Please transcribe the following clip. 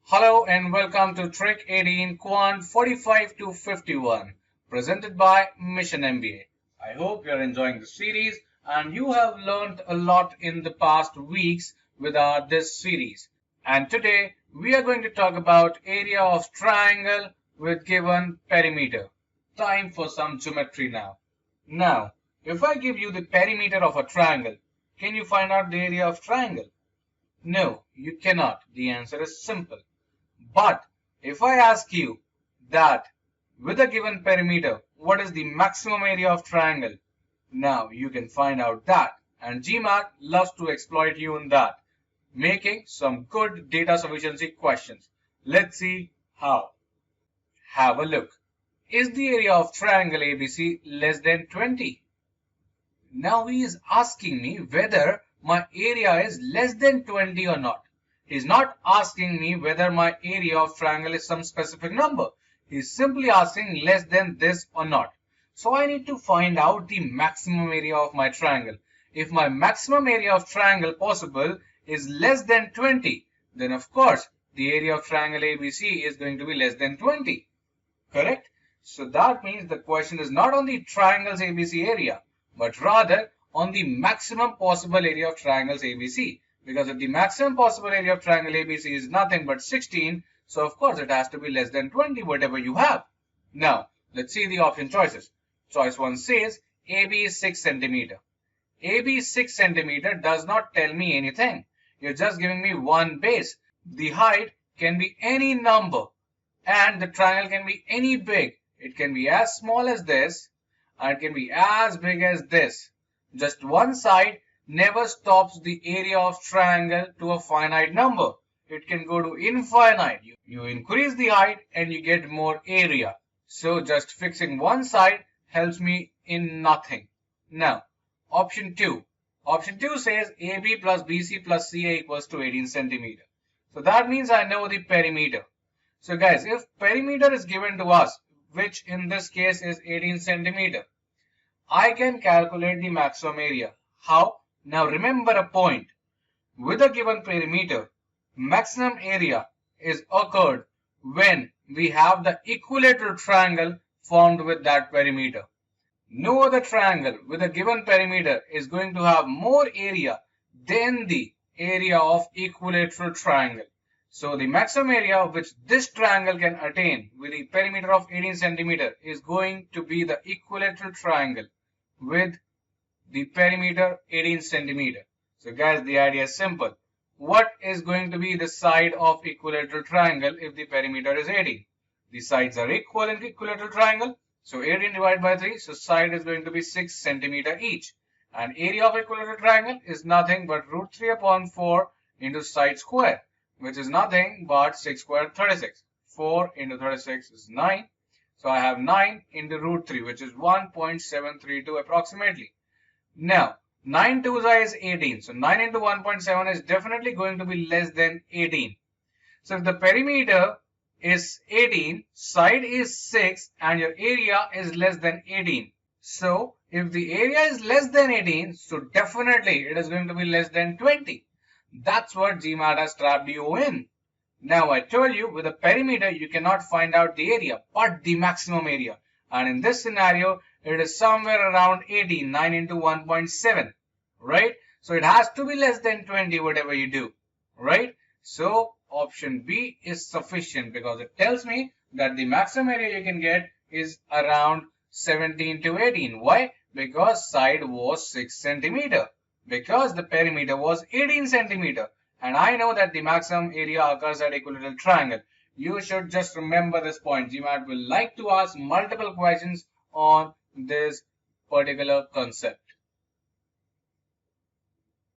Hello and welcome to Trick 18 Quant 45 to 51 presented by Mission MBA. I hope you're enjoying the series and you have learned a lot in the past weeks with this series. And today we are going to talk about area of triangle with given perimeter. Time for some geometry now. Now, if I give you the perimeter of a triangle, can you find out the area of triangle? No, you cannot. The answer is simple. But if I ask you that with a given perimeter, what is the maximum area of triangle? Now you can find out that, and GMAT loves to exploit you in that, making some good data sufficiency questions. Let's see how. Have a look. Is the area of triangle ABC less than 20? Now he is asking me whether my area is less than 20 or not. He's not asking me whether my area of triangle is some specific number. He's simply asking less than this or not. So I need to find out the maximum area of my triangle. If my maximum area of triangle possible is less than 20, then of course the area of triangle ABC is going to be less than 20. Correct? So that means the question is not on the triangle's ABC area, but rather on the maximum possible area of triangles ABC. Because if the maximum possible area of triangle ABC is nothing but 16, so of course it has to be less than 20, whatever you have. Now, let's see the option choices. Choice 1 says AB is 6 centimeter. AB is 6 centimeter does not tell me anything. You're just giving me one base. The height can be any number and the triangle can be any big. It can be as small as this and it can be as big as this. Just one side never stops the area of triangle to a finite number. It can go to infinite. You increase the height and you get more area. So just fixing one side helps me in nothing. Now, option 2. Option 2 says AB plus BC plus CA equals to 18 centimeter. So that means I know the perimeter. So guys, if perimeter is given to us, which in this case is 18 centimeter, I can calculate the maximum area. How? Now remember a point. With a given perimeter, maximum area is occurred when we have the equilateral triangle formed with that perimeter. No other triangle with a given perimeter is going to have more area than the area of equilateral triangle. So the maximum area which this triangle can attain with the perimeter of 18 centimeter is going to be the equilateral triangle with the perimeter 18 centimeter. So guys, the idea is simple. What is going to be the side of equilateral triangle if the perimeter is 18? The sides are equal in equilateral triangle. So 18 divided by 3. So side is going to be 6 centimeter each. And area of equilateral triangle is nothing but root 3 upon 4 into side square, which is nothing but 6 squared 36. 4 into 36 is 9. So I have 9 into root 3, which is 1.732 approximately. Now, 9 2s is 18. So 9 into 1.7 is definitely going to be less than 18. So if the perimeter is 18, side is 6 and your area is less than 18. So if the area is less than 18, so definitely it is going to be less than 20. That's what GMAT has trapped you in. Now I told you with a perimeter you cannot find out the area but the maximum area. And in this scenario, it is somewhere around 18, 9 into 1.7, right? So it has to be less than 20 whatever you do, right? So option B is sufficient because it tells me that the maximum area you can get is around 17 to 18. Why? Because side was 6 centimeter. Because the perimeter was 18 centimeter. And I know that the maximum area occurs at equilateral triangle. You should just remember this point. GMAT will like to ask multiple questions on this particular concept.